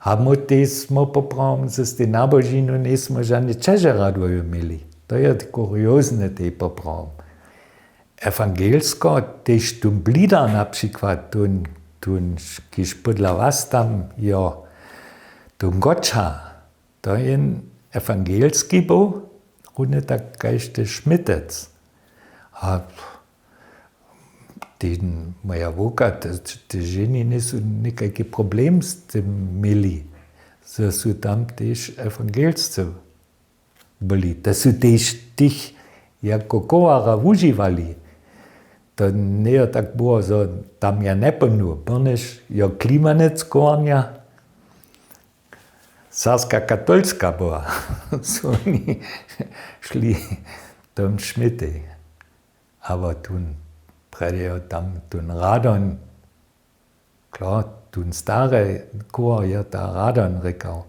Hamo te smo popravili z te nabožino, nismo žani Čeže radoju imeli. To je kuriozne te popravim. Ewangelsko, tež tun blida na przykład, kiż podla was tam, jo, tun Gotcha, to je ewangelski był, runde tak kajż te Schmittec. A ten moja wuka, te ženi nisu nikaký problem s tym mieli, że su tam tež ewangelscy byli. Da su tež tich jako kowara używali. To nie tak było, że tam ja nie panu, ponieważ ja klimanec kornia, Sarska katolska była. So oni szli tam Schmitte. Aber tam Radon, klar, stare Chor, ja, da Radon rekał.